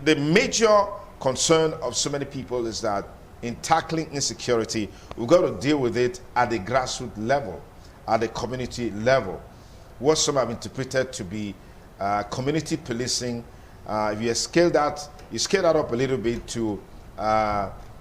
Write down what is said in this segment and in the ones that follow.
the major concern of so many people is that in tackling insecurity, we've got to deal with it at the grassroots level, at the community level. What some have interpreted to be community policing. If you scale that up a little bit to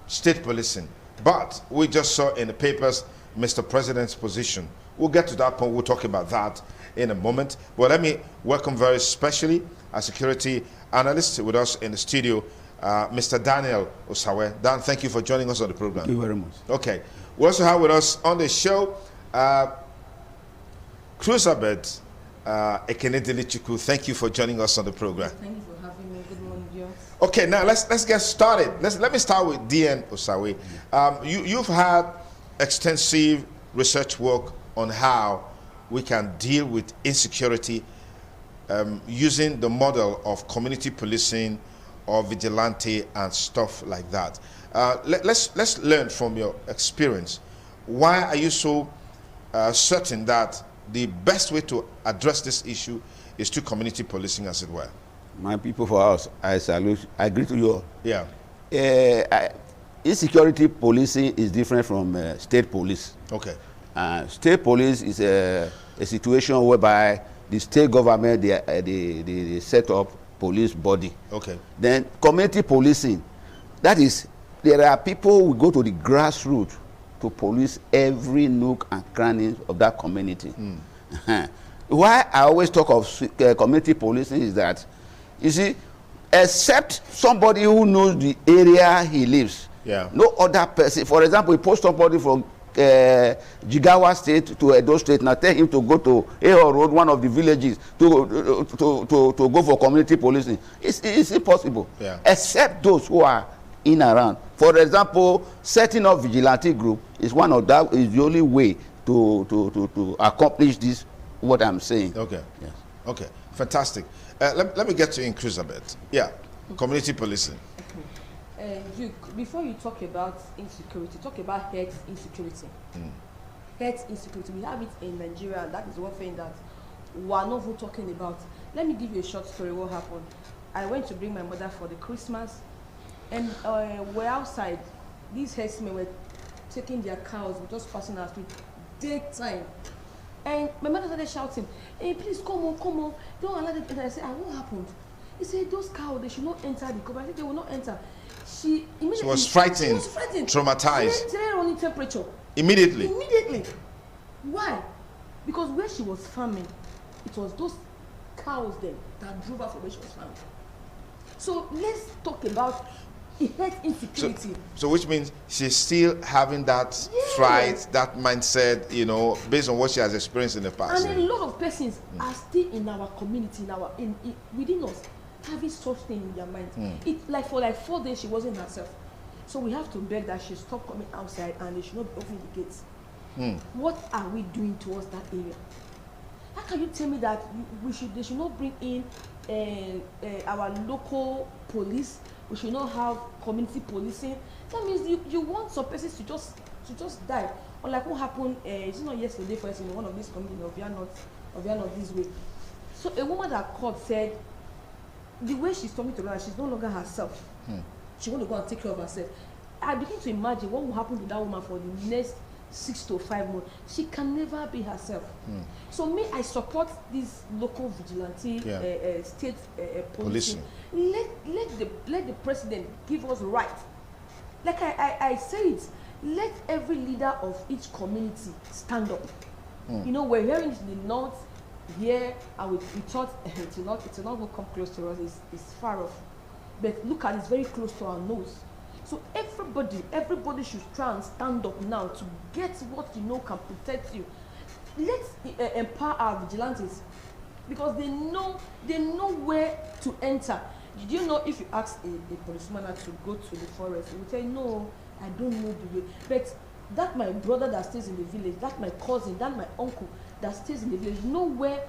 state policing. But we just saw in the papers Mr. President's position. We'll get to that point. We'll talk about that in a moment. But let me welcome very specially a security analyst with us in the studio, Mr. Daniel Osawe. Dan, thank you for joining us on the program. Thank you very much. Okay. We also have with us on the show Cruzabed Ekenedelichukwu. Thank you for joining us on the program. Thank you for having me. Good morning, dear. Okay, now let's get started. Let me start with DN Osawe. You've had extensive research work on how we can deal with insecurity using the model of community policing or vigilante and stuff like that. Let's learn from your experience. Why are you so certain that the best way to address this issue is through community policing, as it were? My people, for us, I salute. I agree to you all. Yeah. Insecurity policing is different from state police. Okay. State police is a situation whereby the state government they set up police body. Okay. Then community policing, that is, there are people who go to the grassroots to police every nook and cranny of that community. Why I always talk of community policing is that, you see, except somebody who knows the area he lives, no other person. For example, you post somebody from Jigawa State to Edo State, now tell him to go to Ayo Road, one of the villages, to go for community policing. It's impossible. Yeah. Except those who are in and around. For example, setting up vigilante group is one of that is the only way to accomplish this. What I'm saying. Okay. Yes. Okay. Fantastic. Let me get to increase a bit. Yeah. Community policing. Duke, before you talk about insecurity, talk about health insecurity. Health insecurity, we have it in Nigeria, and that is one thing that we are not even talking about. Let me give you a short story. What happened? I went to bring my mother for the Christmas, and we're outside. These herdsmen were taking their cows, we're just passing our street, daytime. And my mother started shouting, "Hey, please come on, don't allow them to enter." I said, "What happened?" He said, "Those cows, they should not enter the cover." I said, "They will not enter." She immediately was frightened, traumatized. She started running temperature. Immediately. Why? Because where she was farming, it was those cows then that drove her from where she was farming. So let's talk about health insecurity. So which means she's still having that fright, that mindset, you know, based on what she has experienced in the past. And a lot of persons are still in our community, within us, having such thing in their mind. It like for like 4 days she wasn't herself. So we have to beg that she stop coming outside and they should not be opening the gates. What are we doing towards that area? How can you tell me that they should not bring in our local police? We should not have community policing. That means you want some persons to just die. Or like what happened, it's not yesterday, for instance, in one of these communities of not this way. So a woman that called said, the way she's talking to her, she's no longer herself. She want to go and take care of herself. I begin to imagine what will happen to that woman for the next 6 to 5 months. She can never be herself. So me, I support this local vigilante state policing. Let the president give us right. Like I say it, let every leader of each community stand up. You know, we're hearing it in the north here, and we thought it will not come close to us. It's far off. But look at it, it's very close to our nose. So everybody should try and stand up now to get what you know can protect you. Let's empower our vigilantes, because they know where to enter. Did you know if you ask a policeman to go to the forest, he will say, "No, I don't know the way." But that my brother that stays in the village, that my cousin, that my uncle that stays in the village know where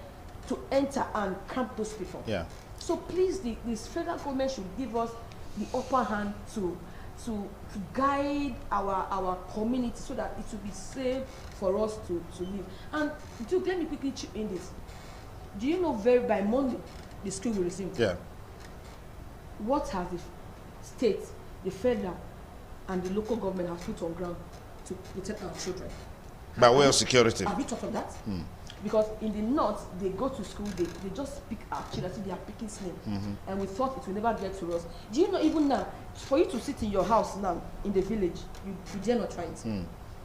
to enter and camp those people. Yeah. So please, this federal government should give us the upper hand to guide our community so that it will be safe for us to live. And Duke, let me quickly chip in this. Do you know by Monday the school will resume? Yeah. what has the state, the federal, and the local government has put on ground to protect our children? By way of security. Have you thought of that? Because in the north, they go to school, they just pick our children, they are picking slim. And we thought it will never get to us. Do you know, even now, for you to sit in your house now, in the village, you dare not try it.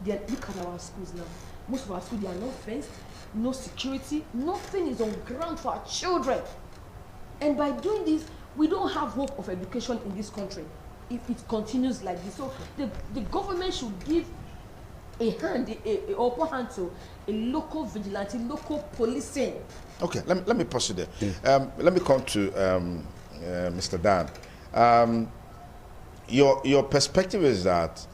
Then look at our schools now. Most of our schools, they are not fenced, no security, nothing is on ground for our children. And by doing this, we don't have hope of education in this country if it continues like this. So the government should give a hand, a open hand to a local vigilante, local policing. Okay, let me pause you there. Let me come to Mr. Dan. Your perspective is that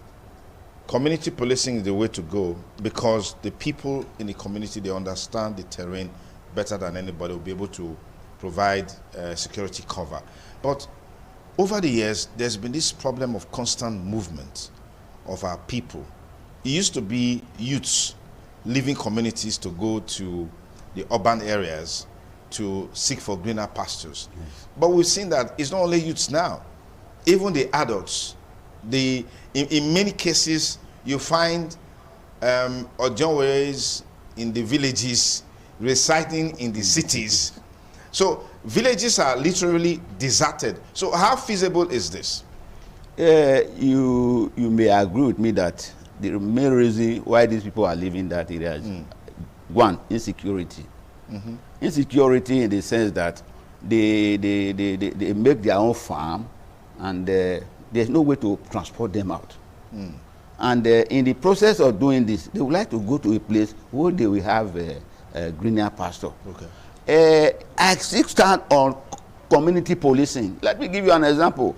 community policing is the way to go because the people in the community, they understand the terrain better than anybody, will be able to provide security cover. But over the years, there's been this problem of constant movement of our people. It used to be youths leaving communities to go to the urban areas to seek for greener pastures. Yes. But we've seen that it's not only youths now, even the adults. In many cases, you find Ojonways in the villages residing in the cities. So villages are literally deserted. So how feasible is this? You may agree with me that the main reason why these people are leaving that area is one, insecurity. Insecurity in the sense that they make their own farm and there's no way to transport them out. And in the process of doing this, they would like to go to a place where they will have a greener pasture. Okay. I still stand on community policing. Let me give you an example.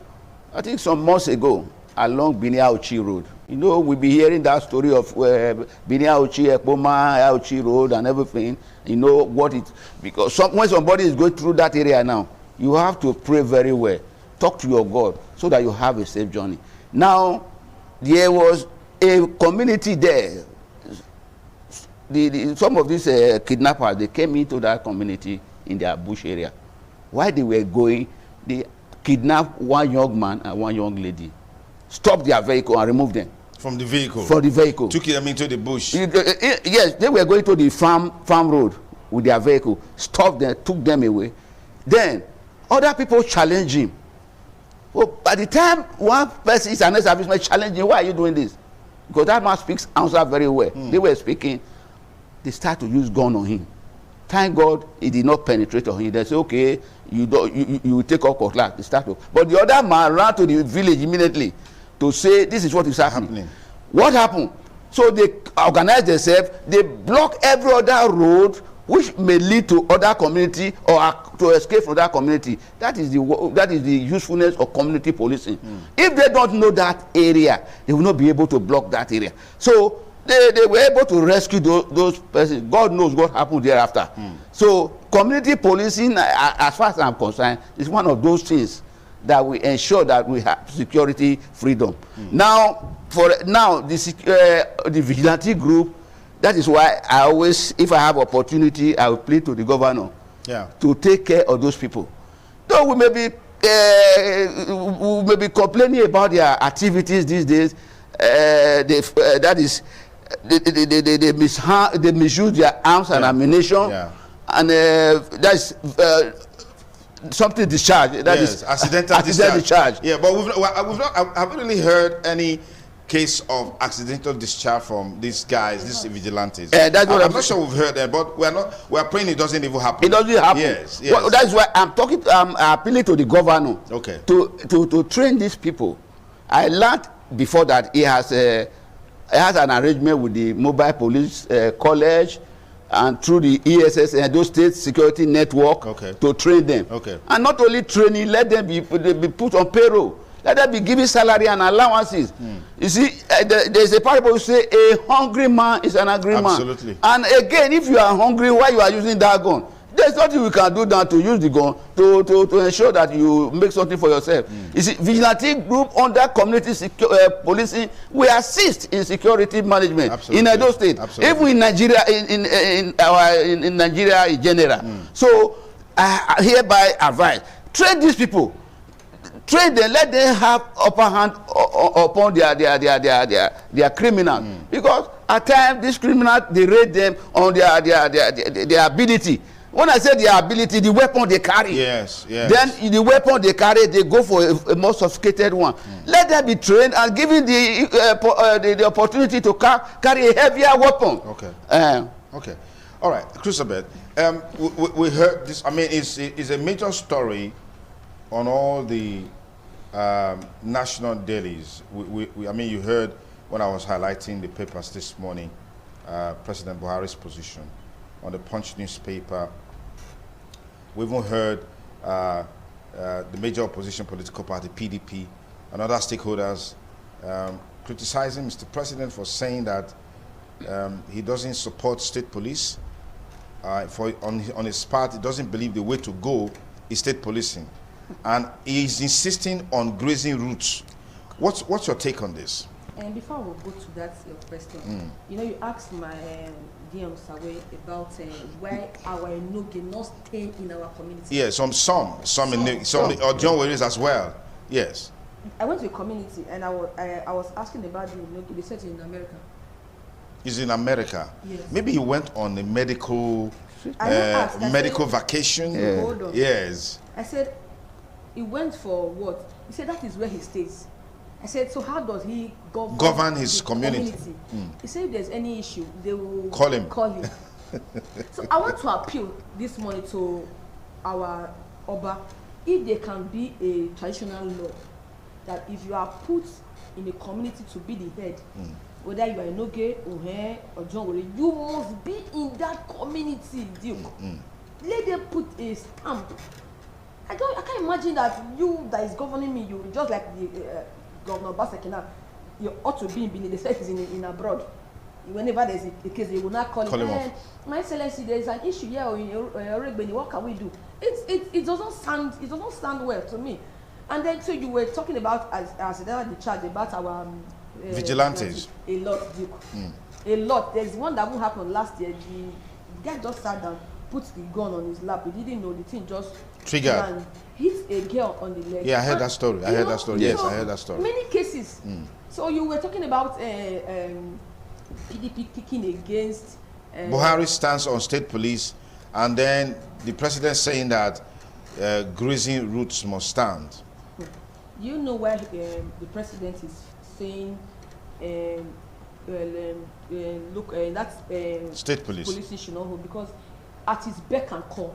I think some months ago, along Binia-Auchi Road, you know, we'll be hearing that story of Binia-Auchi, Ekpoma-Auchi Road and everything. You know what it, because when somebody is going through that area now, you have to pray very well. Talk to your God so that you have a safe journey. Now, there was a community there. Some of these kidnappers, they came into that community in their bush area. While they were going, they kidnapped one young man and one young lady, stopped their vehicle and removed them. From the vehicle? From the vehicle. Took them into the bush? Yes, they were going to the farm road with their vehicle, stopped them, took them away. Then, other people challenged him. Well, by the time one person is an ex-serviceman challenging, why are you doing this? Because that man speaks answer very well. They were speaking, they start to use gun on him. Thank God it did not penetrate on him. They say, okay, you will take up cutlass. They start to, but the other man ran to the village immediately to say this is what is happening. What happened? So they organize themselves, they block every other road which may lead to other community or to escape from that community. That is the usefulness of community policing. If they don't know that area, they will not be able to block that area. So they were able to rescue those persons. God knows what happened thereafter. So community policing, as far as I'm concerned, is one of those things that we ensure that we have security freedom. Now, the vigilante group, that is why I always, if I have opportunity, I will plead to the governor to take care of those people. Though we may be complaining about their activities these days, that is, they misuse their arms and ammunition, and that's something discharged. That is accidental discharge. Yeah, but I haven't really heard any case of accidental discharge from these guys, these vigilantes. That's what I'm not sure we've heard that, but we're praying it doesn't even happen. It doesn't happen. Yes. Well, that's why I'm appealing to the governor. Okay. To train these people. I learned before that he has an arrangement with the mobile police college and through the ESS and those state security network to train them. And not only training, let them be put on payroll. Let them be given salary and allowances. You see, there's a parable who say a hungry man is an angry man. Absolutely. And again, if you are hungry, why you are using that gun? There's nothing we can do than to use the gun to ensure that you make something for yourself. You see, vigilante group under community policing, we assist in security management. Absolutely. In Edo State, even in Nigeria, in Nigeria in general. So I hereby advise, train these people. train them, let them have upper hand upon their criminals. Because at times these criminals, they rate them on their ability. When I say their ability, the weapon they carry. Yes, yes. Then the weapon they carry, they go for a more sophisticated one. Let them be trained and given the opportunity to carry a heavier weapon. Okay. Okay. All right, Christabel. We heard this. I mean, it's a major story on all the national dailies. I mean, you heard when I was highlighting the papers this morning, President Buhari's position on the Punch newspaper. We even heard the major opposition political party, PDP, and other stakeholders criticizing Mr. President for saying that he doesn't support state police. On his part, he doesn't believe the way to go is state policing. And he's insisting on grazing routes. What's your take on this? And before we go to that your question, you know, you asked my DM Sawe about why our Enoge not stay in our community. Yeah, some or John Waris as well. Yes. I went to a community and I was asking about the Enoge. They said in America. He's in America. Yes. Maybe he went on a medical vacation. Yeah. Hold on. Yes. I said, he went for what? He said that is where he stays. I said, so how does he govern his community? He said if there's any issue, they will call him. So I want to appeal this morning to our Oba, if there can be a traditional law that if you are put in a community to be the head, whether you are Enoge, Ohe, or John Wole, you must be in that community, Duke. Let them put a stamp. I can't imagine that you that is governing me, you just like the Governor Basekina, you ought to be in Benin. They say he's in abroad. Whenever there's a case, they will not call him off. My Excellency, there is an issue here in Oregbeni. What can we do? It doesn't sound well to me. And then so you were talking about as the charge about our vigilantes. A lot, Duke. A lot. There's one that won't happen last year. The guy just sat down, put the gun on his lap. He didn't know the thing just triggered. Hit a girl on the leg. Yeah, I heard that story. I heard that story. Yes, I heard that story. Many cases. So you were talking about PDP kicking against Buhari stance on state police, and then the president saying that grazing routes must stand. You know why the president is saying, look, that's state police. Police should not hold, because at his beck and call,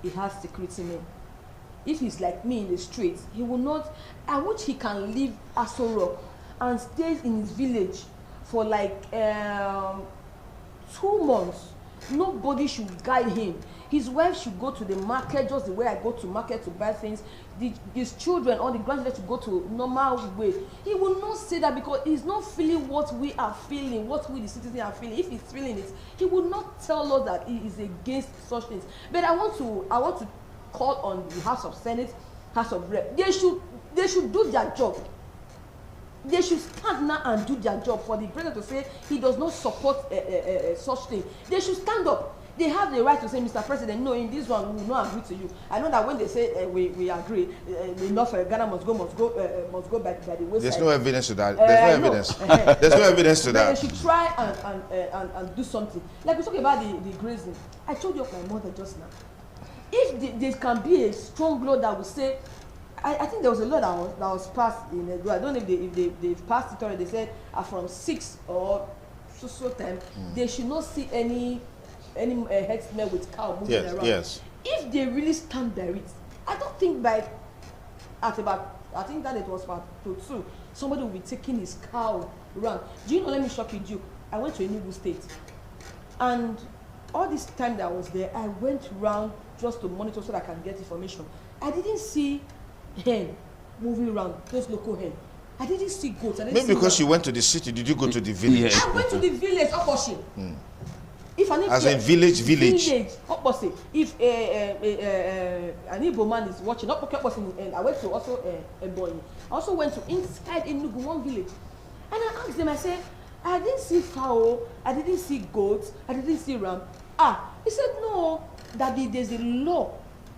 he has security men. If he's like me in the streets, he will not. I wish he can leave Aso Rock and stays in his village for like 2 months. Nobody should guide him. His wife should go to the market just the way I go to market to buy things. His children or the grandchildren should go to normal way. He will not say that because he's not feeling what we are feeling, what we the citizens are feeling. If he's feeling it, he will not tell us that he is against such things. But I want to call on the House of Senate, House of Rep. They should do their job. They should stand now and do their job. For the president to say he does not support such thing, they should stand up. They have the right to say, Mr. President, no, in this one we will not agree to you. I know that when they say we agree, enough Ghana must go by the wayside. There's no evidence to that. There's no evidence. There's no evidence to that. They should try and do something. Like we talk about the grazing. I told you of my mother just now. If there can be a strong law that will say, I think there was a law that was passed in Edo. I don't know if they've passed it already. They said from 6 or so time, they should not see any herdsmen with cow moving around. Yes. If they really stand by it, I don't think I think that it was about 2, somebody will be taking his cow around. Do you know, let me shock you, I went to Enugu State, and all this time that I was there, I went around just to monitor so that I can get information. I didn't see hen moving around, those local hen. I didn't see goats. Maybe because you went to the city, did you go to the village? I went to the village, Okoshi. If village, opposite. If an Igbo man is watching, and I went to also Ebonyi. I also went to inside Enugu, one village, and I asked them. I said, I didn't see fowl, I didn't see goats, I didn't see ram. He said no, that there's a law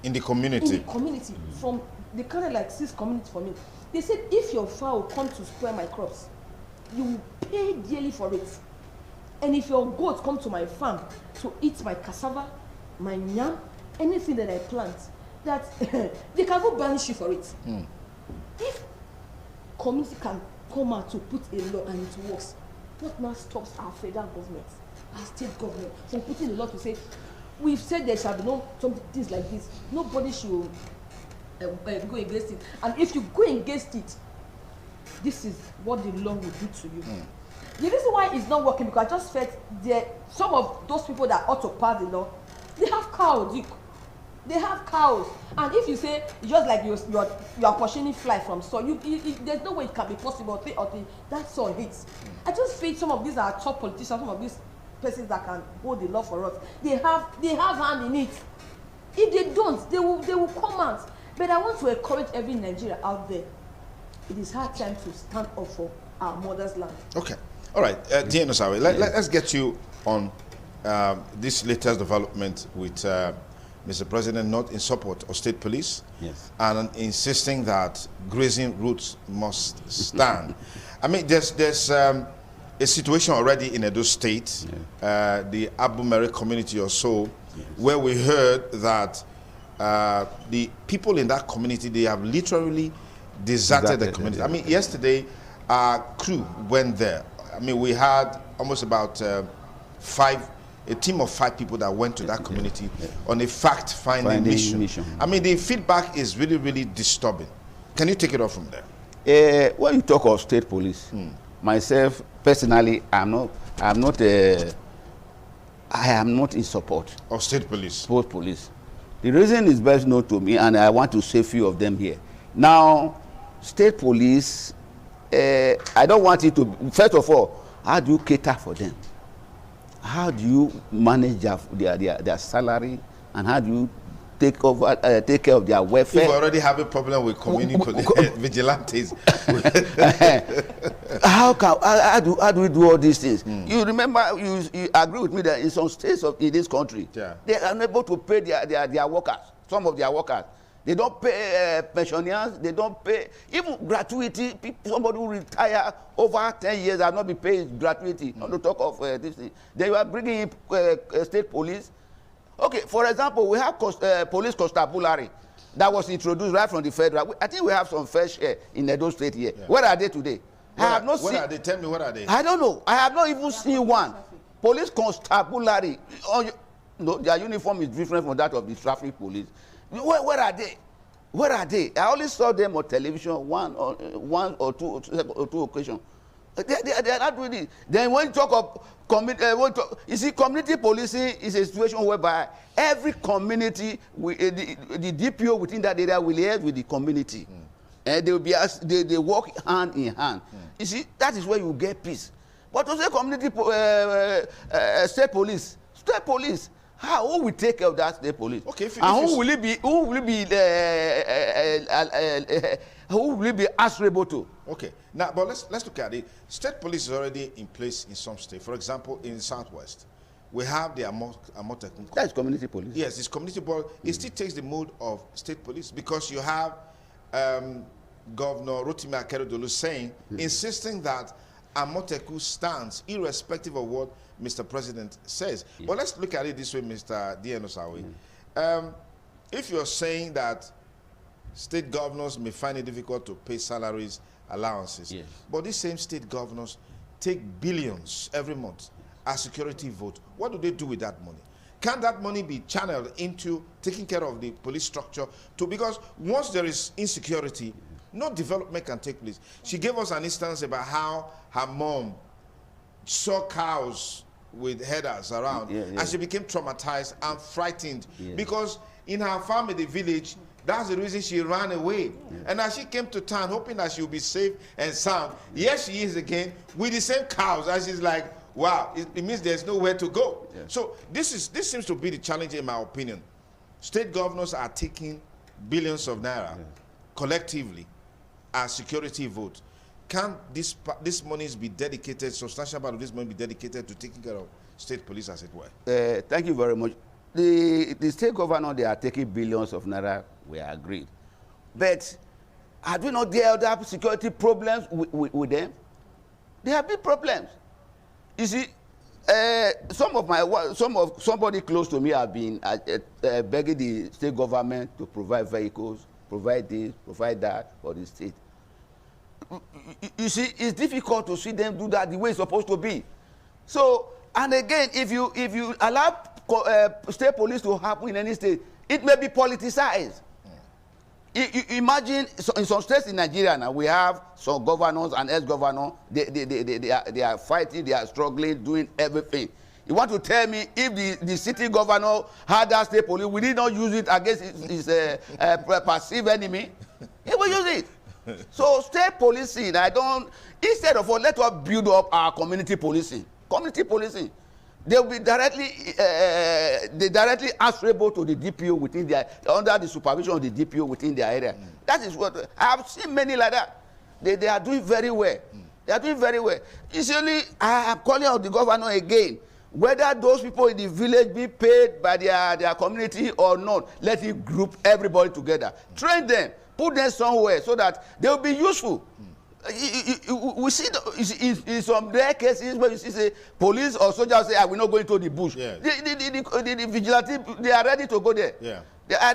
In the community. In the community, from the kind of like 6 community for me. They said if your fowl come to spoil my crops, you will pay dearly for it. And if your goat come to my farm to eat my cassava, my yam, anything that I plant, that they can go banish you for it. If community can come out to put a law and it works, what now stops our federal government, our state government from putting a law to say, we've said there shall be no things like this. Nobody should go against it. And if you go against it, this is what the law will do to you. The reason why it's not working, because I just felt some of those people that ought to pass the law, they have cows. They have cows, and if you say just like you are portioning fly from soil, there's no way it can be possible. That soil hits. I just feel some of these are top politicians, some of these persons that can hold the law for us. They have hand in it. If they don't, they will come out. But I want to encourage every Nigerian out there. It is hard time to stand up for our mother's land. Okay, all right, Dean Osawe, let's get you on this latest development with Mr. President not in support of state police, yes, and insisting that grazing routes must stand. I mean, there's a situation already in Edo State, the Abu Mary community or so, where we heard that the people in that community, they have literally deserted the community. I mean, yesterday, our crew went there. I mean, we had almost about a team of 5 people that went to that community on a fact-finding mission. I mean, the feedback is really, really disturbing. Can you take it off from there? When you talk of state police, myself personally, I am not in support of state police. State police. The reason is best known to me, and I want to say a few of them here. Now, state police, I don't want it to. First of all, how do you cater for them? How do you manage their salary, and how do you take care of their welfare? You already have a problem with community vigilantes. How do we do all these things? You remember, you agree with me that in some states in this country, they are unable to pay their workers. Some of their workers, they don't pay pensioners. They don't pay even gratuity. Somebody who retire over 10 years have not been paid gratuity. Not to talk of this thing. They were bringing in state police. Okay, for example, we have police constabulary that was introduced right from the federal. I think we have some fair share in Edo State here. Where are they today? I have not seen. Where are they? Tell me, where are they? I don't know. I have not even seen one. Police constabulary. No, their uniform is different from that of the traffic police. Where are they? Where are they? I only saw them on television one or two occasions. They are not doing it. Then when you talk of community, you see, community policing is a situation whereby every community, the DPO within that area will liaise with the community, and they will be they work hand in hand. You see, that is where you get peace. But to say community state police. Who will take care of that state police? Okay, and who will it be? Who will be answerable to? Okay, now, but let's look at it. State police is already in place in some states. For example, in the Southwest, we have the Amotekun. That's community police. Yes, it's community, but it still takes the mode of state police, because you have Governor Rotimi Akeredolu saying, insisting that Amotekun stands irrespective of what Mr. President says. But let's look at it this way, Mr. Dean Osawe. If you're saying that state governors may find it difficult to pay salaries, allowances, but these same state governors take billions every month as security vote, what do they do with that money? Can that money be channeled into taking care of the police structure? Because once there is insecurity, no development can take place. She gave us an instance about how her mom saw cows with headers around, and she became traumatized and frightened because in her farm in the village, that's the reason she ran away. And as she came to town hoping that she would be safe and sound, here she is again with the same cows, and she's like, wow, it means there's nowhere to go. So this seems to be the challenge, in my opinion. State governors are taking billions of naira collectively as security vote. Can this monies be dedicated, substantial part of this money be dedicated to taking care of state police, as it were? Thank you very much. the state governor, they are taking billions of naira, we agreed. But have we not dealt with other security problems with them? There have big problems. You see, somebody close to me have been begging the state government to provide vehicles, provide this, provide that for the state. You see, it's difficult to see them do that the way it's supposed to be. So, and again, if you allow state police to happen in any state, it may be politicized. Imagine in some states in Nigeria now, we have some governors and ex-governors, they are fighting, they are struggling, doing everything. You want to tell me if the city governor had that state police, we did not use it against his perceived enemy? He will use it. So state policing, instead of all, let us build up our community policing. Community policing. They will be directly answerable to the DPO within their, under the supervision of the DPO within their area. That is what I have seen many like that. They are doing very well. They are doing very well. Usually, I am calling out the governor again. Whether those people in the village be paid by their community or not, let it group everybody together. Train them, put them somewhere so that they will be useful. We see in some rare cases where you see say police or soldiers say, we're not going to the bush. Yes. The vigilante, they are ready to go there. Yeah.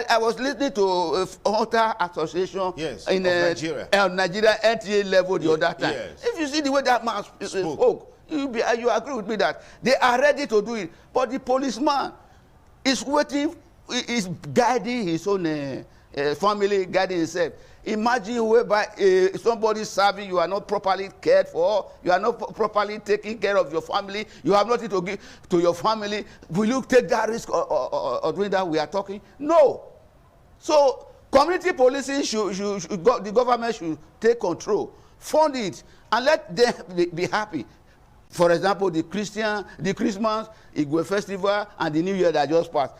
I was listening to Hunter Association in Nigeria NTA level the other time. Yes. If you see the way that man spoke, you agree with me that they are ready to do it. But the policeman is waiting, is guiding his own family, guiding himself. Imagine whereby somebody serving, you are not properly cared for, you are not properly taking care of your family, you have nothing to give to your family. Will you take that risk or doing that we are talking? No. So community policing the government should take control, fund it, and let them be happy. For example, the Christmas, Igwe Festival, and the New Year that just passed.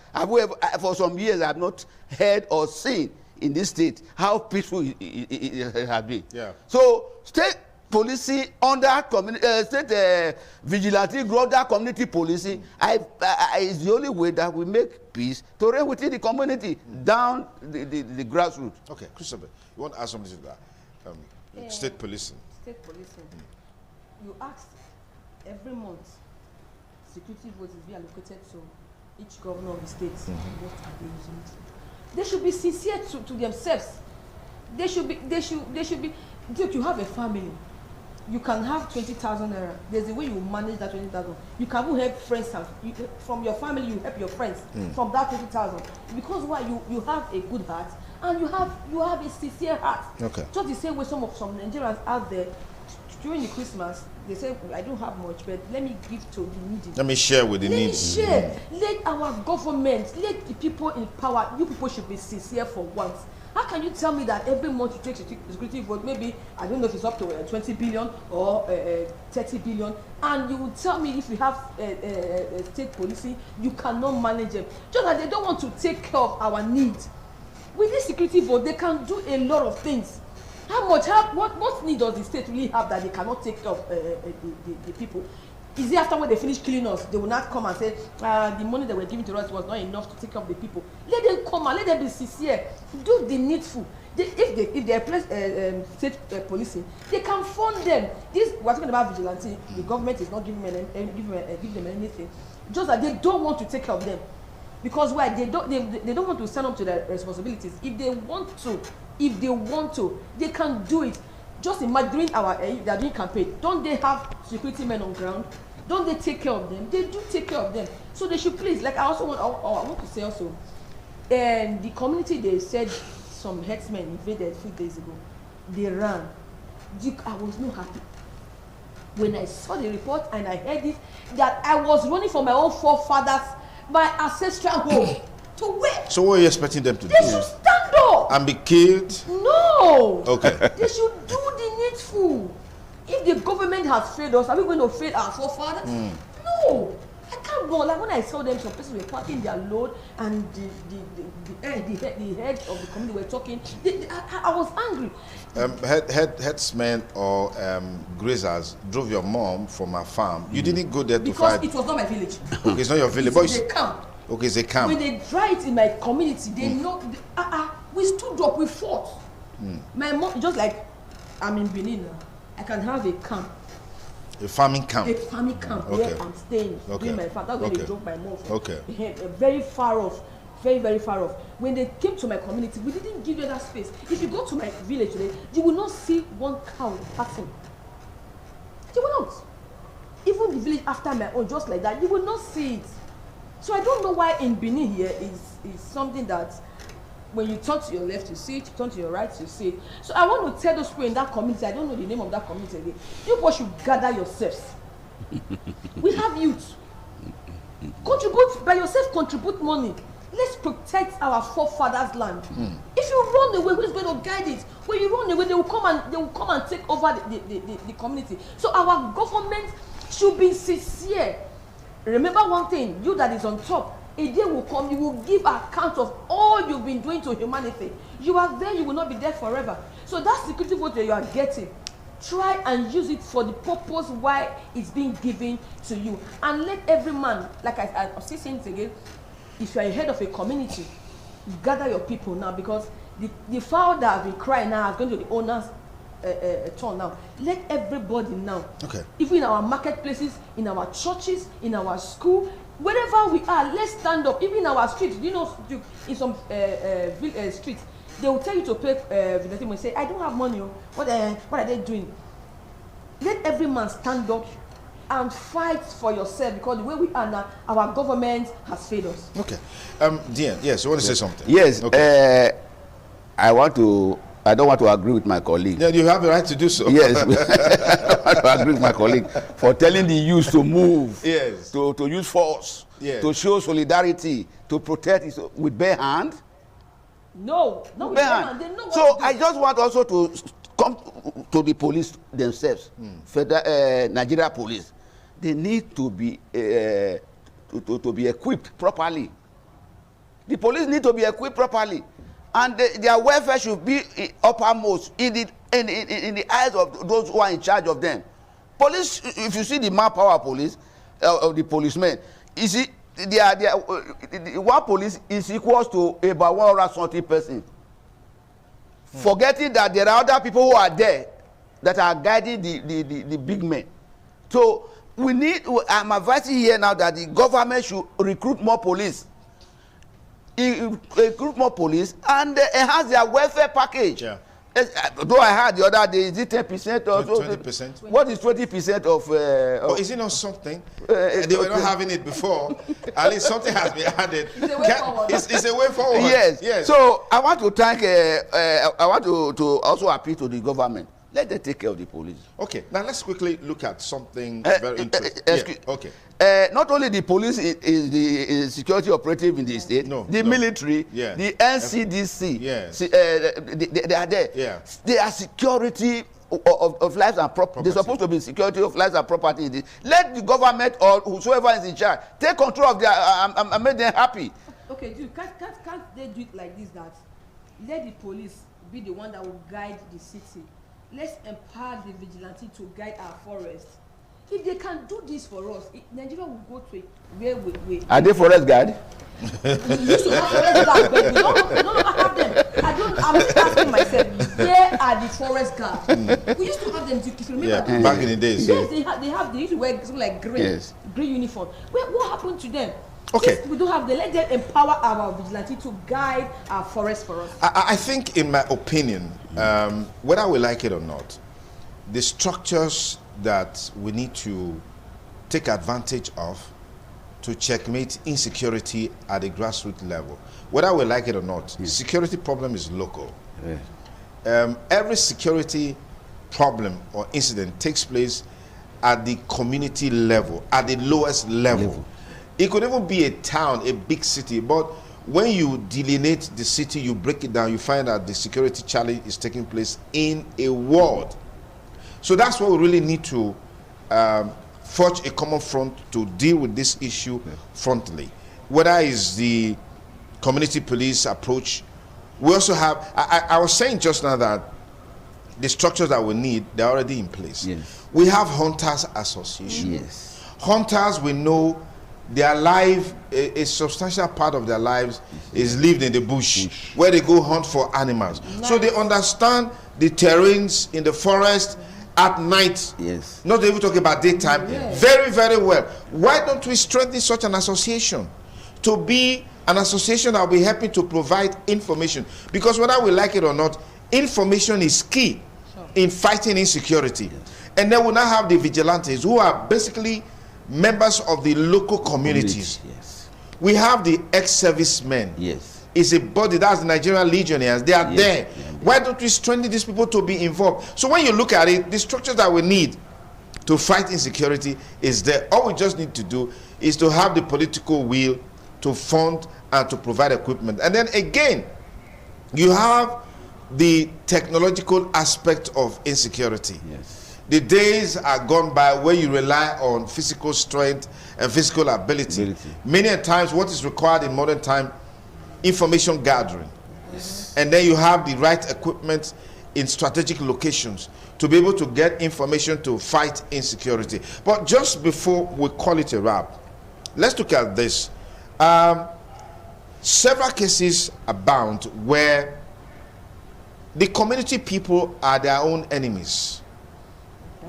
For some years, I have not heard or seen in this state how peaceful it has been. Yeah. So state policing under state vigilante group under community policing is the only way that we make peace to reign within the community down the grassroots. Okay, Christopher, you want to add something to that? State policing. State policing. You asked every month security votes is being allocated to each governor of the state. What are they using it for? They should be sincere to themselves. They should be. Look, you have a family. You can have 20,000 naira. There's a way you manage that 20,000. You can even help friends. From your family, you help your friends from that 20,000. Because why? You have a good heart and you have a sincere heart. Okay. Just the same way some Nigerians out there during the Christmas, they say, I don't have much, but let me give to the needy. Let me share with the needy. Let me share. Let our government, let the people in power, you people should be sincere for once. How can you tell me that every month you take security vote, maybe, I don't know if it's up to 20 billion or 30 billion, and you will tell me if you have state policy, you cannot manage them. Just that they don't want to take care of our needs. With this security vote, they can do a lot of things. What need does the state really have that they cannot take care of the people? Is it after when they finish killing us, they will not come and say, the money that were given to us was not enough to take care of the people? Let them come and let them be sincere. Do the needful. If they place state policing, they can fund them. We're talking about vigilante. The government is not giving them anything. Just that they don't want to take care of them. Because why? They don't want to stand up to their responsibilities. If they want to, they can do it. Just imagine during they are doing campaign. Don't they have security men on ground? Don't they take care of them? They do take care of them. So they should please. Like I want to say also, the community, they said some herdsmen invaded a few days ago. They ran. I was not happy when I saw the report and I heard it that I was running for my own forefathers, my ancestral home. To where? So what are you expecting them to do? They should stand up and be killed? No. Okay. They should do the needful. If the government has failed us, are we going to fail our forefathers? No. I can't go. Like when I saw them, some people were packing their load, and the head of the community were talking. I was angry. Headsmen or grazers drove your mom from her farm. You didn't go there to fight. Because it was not my village. Okay, it's not your village. They come. Okay, it's a camp. When they try it in my community, they know. We stood up, we fought. My mom, just like I'm in Benin now, I can have a camp. A farming camp. A farming camp where I'm staying, doing my farm. That's where they drove my mom from. Very far off. Very, very far off. When they came to my community, we didn't give you that space. If you go to my village today, you will not see one cow passing. You will not. Even the village after my own, just like that, you will not see it. So I don't know why in Benin here is something that when you turn to your left, you see it, you turn to your right, you see it. So I want to tell those people in that community, I don't know the name of that community again, you people should gather yourselves. We have youth. Contribute, by yourself, contribute money. Let's protect our forefathers' land. If you run away, who's going to guide it? When you run away, they will come and take over the community. So our government should be sincere. Remember one thing, you that is on top, a day will come, you will give account of all you've been doing to humanity. You are there, you will not be there forever. So that security vote that you are getting, try and use it for the purpose why it's being given to you. And let every man, like I'm still saying it again, if you are a head of a community, gather your people now, because the fowl that have been crying now is going to the owner's turn now. Let everybody now, even in our marketplaces, in our churches, in our school, wherever we are, let's stand up. Even in our streets, you know, in some streets, they will tell you to pay vigilante money. Say, I don't have money. What are they doing? Let every man stand up and fight for yourself, because the way we are now, our government has failed us. Okay. Dean, yes, you want to say something? Yes. Okay. I don't want to agree with my colleague. Yeah, you have the right to do so. Yes. I don't want to agree with my colleague for telling the youth to move. Yes. To use force. Yes. To show solidarity, to protect it with bare hand. No, with bare hand. They know what so to do. I just want also to come to the police themselves, Federal Nigeria police. They need to be equipped properly. The police need to be equipped properly, and their welfare should be uppermost in the eyes of those who are in charge of them. Police, if you see the manpower police of the policemen, you see one police is equals to about 120 persons. Forgetting that there are other people who are there that are guiding the big men. So we need, I'm advising here now that the government should recruit more police. Recruit more police and enhance their welfare package. Yeah. Though I heard the other day, is it 10% or 20%? What is 20% of? Oh, is it not something? They were not having it before. At least something has been added. It's a way forward. It's a way forward. Yes. So I want to thank. I want to also appeal to the government. Let them take care of the police. Okay. Now let's quickly look at something very interesting. Okay. Not only the police is the security operative in the state, the military, the NCDC, they are there. Yeah. They are security of lives and property. They're supposed to be security of lives and property. Let the government or whosoever is in charge take control of their and make them happy. Okay, dude, can't they do it like this? That let the police be the one that will guide the city. Let's empower the vigilante to guide our forest. If they can do this for us, Nigeria will go to where we are they forest guard? We used to have forest guards, but we don't have them. I'm asking myself, where are the forest guards? We used to have them, if you remember. Yeah, back in the days. Yes, they used to wear something like green uniform. What happened to them? Okay. If we don't have them, let them empower our vigilante to guide our forest for us. I think, in my opinion, whether we like it or not, the structures that we need to take advantage of to checkmate insecurity at the grassroots level, whether we like it or not, security problem is local. Every security problem or incident takes place at the community level, at the lowest level. It could even be a town, a big city, but when you delineate the city, you break it down, you find that the security challenge is taking place in a ward. So that's what we really need to forge a common front to deal with this issue frontally. Whether it's the community police approach, we also have, I was saying just now that the structures that we need, they're already in place. We have Hunters Association. Hunters, we know, their life, a substantial part of their lives is lived in the bush, where they go hunt for animals. Nice. So they understand the terrains in the forest at night. Yes. Not even talking about daytime. Yes. Very, very well. Why don't we strengthen such an association to be an association that will be helping to provide information? Because whether we like it or not, information is key in fighting insecurity. Yes. And then we now have the vigilantes, who are basically members of the local communities. Yes. We have the ex-servicemen. Yes. It's a body, that's the Nigerian Legionnaires. They are there. Yeah. Why don't we strengthen these people to be involved? So when you look at it, the structures that we need to fight insecurity is there. All we just need to do is to have the political will to fund and to provide equipment. And then again, you have the technological aspect of insecurity. Yes. The days are gone by where you rely on physical strength and physical ability. Many a times what is required in modern time, information gathering. Yes. And then you have the right equipment in strategic locations to be able to get information to fight insecurity. But just before we call it a wrap, let's look at this. Several cases abound where the community people are their own enemies.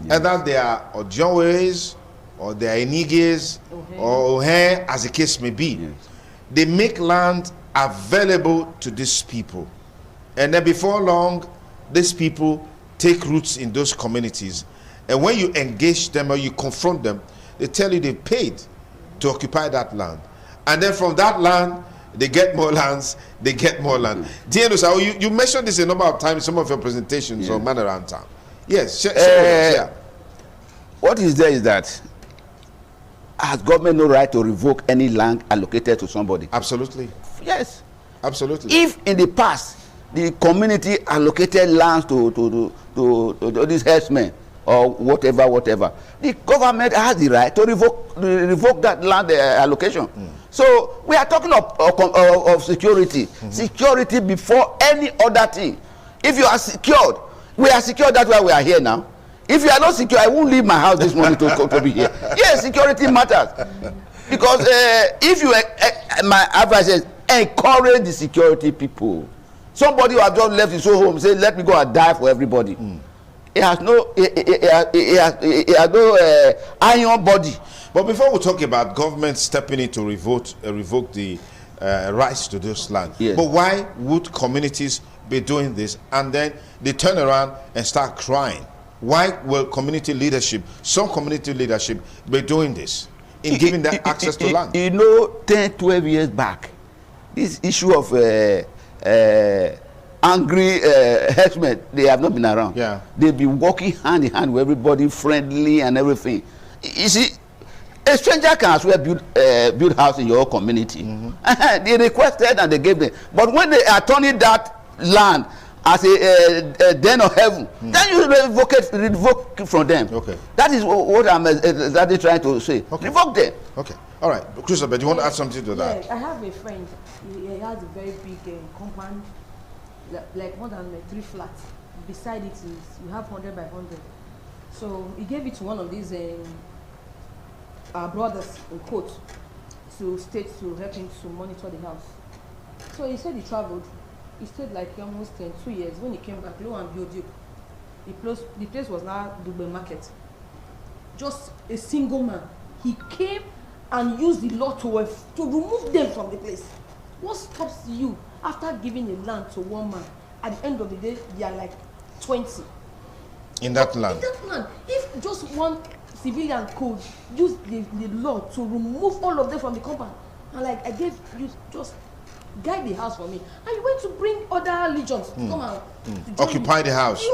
Yes. Either they are Ojonwes or they are Eniges or Ohe, as the case may be. Yes. They make land available to these people. And then before long, these people take roots in those communities. And when you engage them or you confront them, they tell you they paid to occupy that land. And then from that land, they get more lands, they get more land. DNO, you mentioned this a number of times in some of your presentations on Man Around Town. Yes, what is there is that has government no right to revoke any land allocated to somebody? Absolutely. Yes. Absolutely. If in the past the community allocated lands to these herdsmen or whatever, the government has the right to revoke that land allocation. So we are talking of security. Security before any other thing. If you are secured, we are secure, that's why we are here now. If you are not secure, I won't leave my house this morning to be here. Yes, security matters. Because if you, my advice is encourage the security people. Somebody who has just left his own home, say, let me go and die for everybody. It has no, it has no iron body. But before we talk about government stepping in to revoke the rights to those lands, yes. But why would communities be doing this and then they turn around and start crying? Why will some community leadership be doing this in giving them access to land? 10-12 years back, this issue of angry herdsmen, they have not been around. Yeah. They've been working hand in hand with everybody, friendly and everything. You see, a stranger can as well build house in your community. They requested and they gave them. But when they are turning that land as a den of heaven, then you revoke from them. Okay. That is what I'm exactly trying to say. Okay. Revoke them. Okay. All right. Christopher, do you want to add something to that? Yeah, I have a friend. He has a very big compound, like more than 3 flats. Beside it is, you have 100 by 100. So he gave it to one of these our brothers in quote to state to help him to monitor the house. So he said he traveled. He stayed like almost 2 years. When he came back, lo and behold, the place was now Dugbe Market. Just a single man. He came and used the law to remove them from the place. What stops you after giving a land to one man? At the end of the day, they are like 20. In that land? In that land. If just one civilian could use the law to remove all of them from the compound, and like I gave you just guide the house for me, and you went to bring other legions to come out to occupy the house.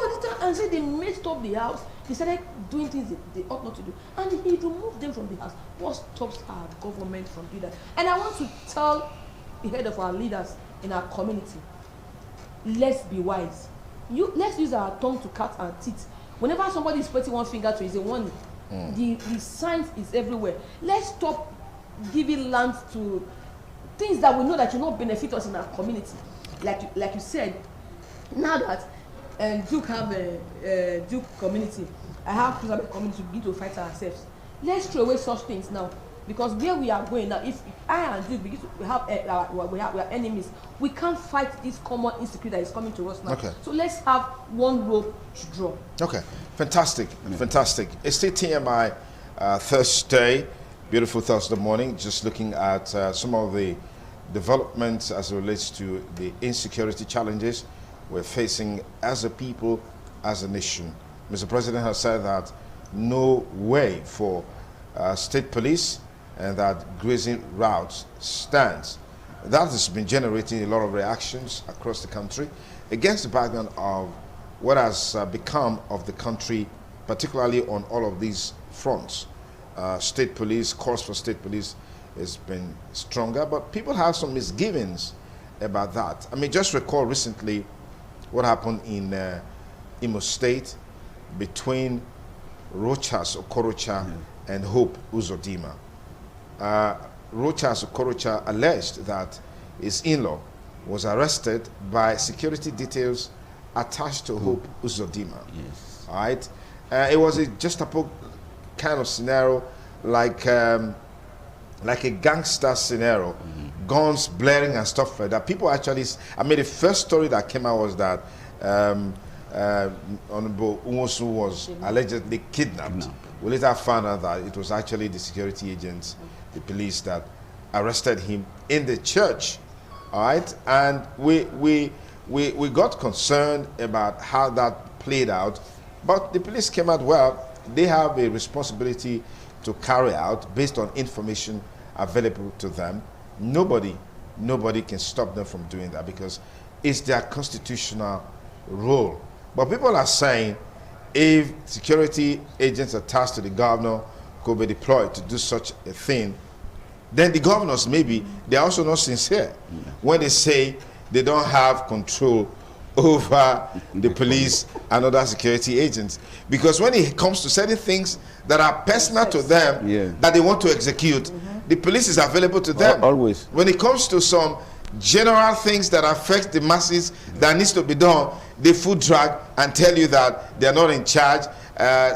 And say they messed up the house. They started doing things they ought not to do, and he removed them from the house. What stops our government from doing that? And I want to tell the head of our leaders in our community, let's be wise. Let's use our tongue to cut our teeth. Whenever somebody is pointing one finger to, is a warning. The signs is everywhere. Let's stop giving land to things that we know that will not benefit us in our community. Like you said, now that Duke have a Duke community, I have Cruzabel community to begin to fight ourselves. Let's throw away such things now. Because where we are going now, if I and you begin to we have enemies, we can't fight this common insecurity that is coming to us now. Okay. So let's have one rope to draw. Okay, fantastic, fantastic. It's still TMI Thursday, beautiful Thursday morning. Just looking at some of the developments as it relates to the insecurity challenges we're facing as a people, as a nation. Mr. President has said that no way for state police and that grazing routes stands. That has been generating a lot of reactions across the country against the background of what has become of the country, particularly on all of these fronts. State police, calls for state police has been stronger, but people have some misgivings about that. I mean, just recall recently what happened in Imo State between Rochas Okorocha and Hope Uzodinma. Rochas Okorocha alleged that his in-law was arrested by security details attached to Hope Uzodinma. Yes. All right. It was just a kind of scenario like a gangster scenario, guns blaring and stuff like that. People actually, I mean, the first story that came out was that Honorable Umosu was allegedly kidnapped. We later found out that it was actually the security agents, the police, that arrested him in the church. All right, and we got concerned about how that played out, but the police came out well. They have a responsibility to carry out based on information available to them. Nobody can stop them from doing that because it's their constitutional role. But people are saying if security agents attached to the governor could be deployed to do such a thing, then the governors, maybe they're also not sincere when they say they don't have control over the police and other security agents. Because when it comes to certain things that are personal to them, that they want to execute, the police is available to them. Always. When it comes to some general things that affect the masses that needs to be done, they foot drag and tell you that they're not in charge.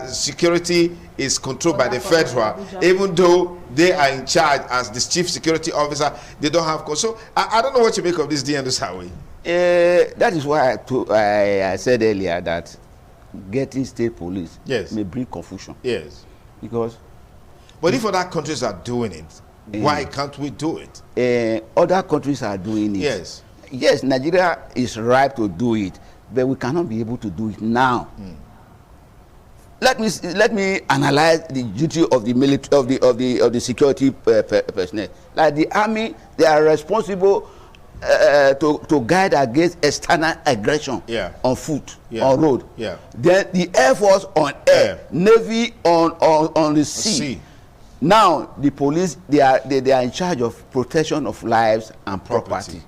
Security is controlled by the federal, even though they are in charge as the chief security officer. They don't have control. So I don't know what you make of this, DN Highway. That is why I said earlier that getting state police may bring confusion. Yes. Because, but if other countries are doing it, why can't we do it? Other countries are doing it. Yes. Yes, Nigeria is ripe to do it, but we cannot be able to do it now. Let me analyze the duty of the military of the security personnel. Like the army, they are responsible to guide against external aggression on foot, on road. Then the Air Force on air, Navy on the sea. Now the police, they are in charge of protection of lives and property.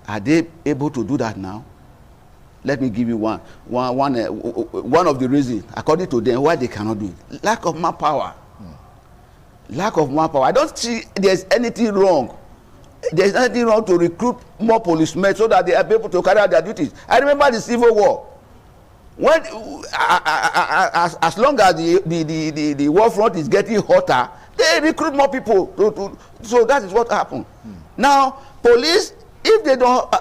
Are they able to do that now? Let me give you one of the reasons, according to them, why they cannot do it. Lack of manpower. Lack of manpower. I don't see there's anything wrong. There's nothing wrong to recruit more policemen so that they are able to carry out their duties. I remember the Civil War. When as long as the war front is getting hotter, they recruit more people. So that is what happened. Now, police, if they don't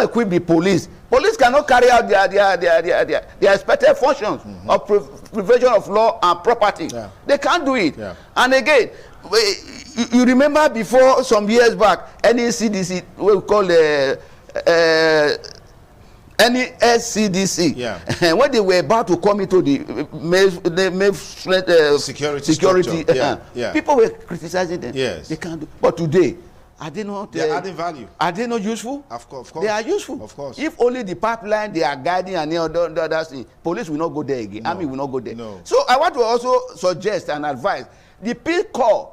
equip the police cannot carry out their expected functions of prevention of law and property. They can't do it. And again, you remember before some years back, NECDC, what we call NESCDC, when they were about to come into the security, people were criticizing them. They can't do. But today, are they not? They are adding value. Are they not useful? Of course. They are useful. Of course. If only the pipeline they are guiding and the other thing, police will not go there again. Army will not go there. No. So I want to also suggest and advise the Peace Corps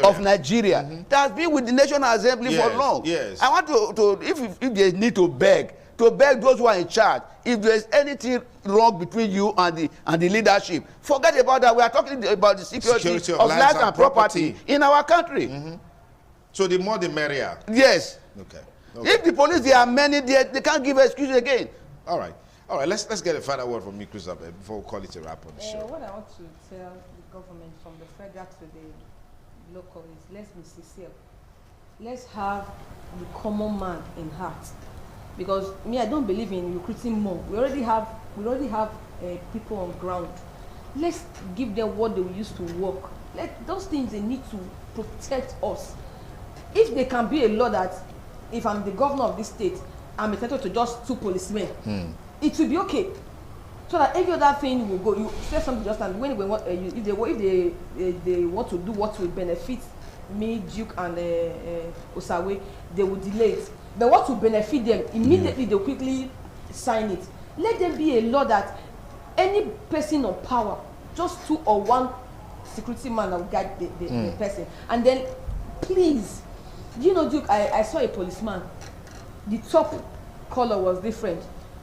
of Nigeria that has been with the National Assembly for long. I want to if they need to beg those who are in charge. If there is anything wrong between you and the leadership, forget about that. We are talking about the security of lives and property in our country. So the more the merrier. Yes. Okay. If the police, there are many, they can't give excuse again. All right. All right, let's get a final word from you, Chrisabel, before we call it a wrap on the show. What I want to tell the government, from the federal to the local, is let's be sincere. Let's have the common man in heart. Because me, I don't believe in recruiting more. We already have people on ground. Let's give them what they used to work. Let those things, they need to protect us. If they can be a law that if I'm the governor of this state, I'm entitled to just 2 policemen, it will be okay. So that every other thing will go. You say something just, and when they want, if they want to do what will benefit me, Duke, and Osawe, they will delay it. But what will benefit them, immediately they'll quickly sign it. Let them be a law that any person on power, just 2 or 1 security man that will guide the person. And then, please, you know, Duke, I saw a policeman. The top color was different.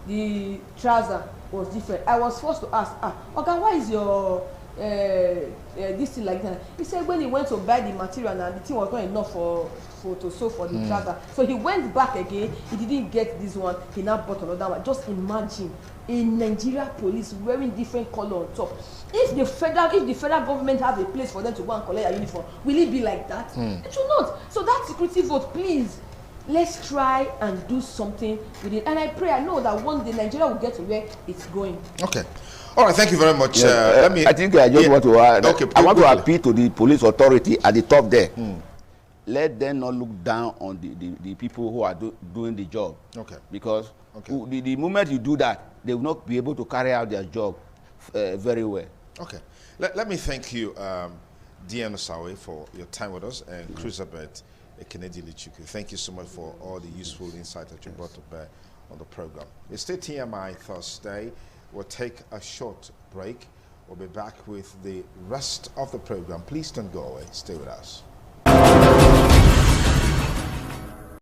The trouser was different. I was forced to ask, okay, why is your this thing like that? He said when he went to buy the material and the thing was not enough to sew for the trouser. So he went back again. He didn't get this one. He now bought another one. Just imagine a Nigeria police wearing different color on top. If the federal government have a place for them to go and collect a uniform, will it be like that? It will not. So that security vote, please, let's try and do something with it. And I pray, I know that one day Nigeria will get to where it's going. Okay. All right, thank you very much. I think I just want to add, okay, I want to appeal to the police authority at the top there. Let them not look down on the people who are doing the job. Okay. Because the moment you do that, they will not be able to carry out their job very well. Okay. Let me thank you, Dean Osawe, for your time with us, and Chrisabel Ekenedi-Lichukwu. Thank you so much for all the useful insight that you brought to bear on the program. It's still TMI Thursday. We'll take a short break. We'll be back with the rest of the program. Please don't go away. Stay with us.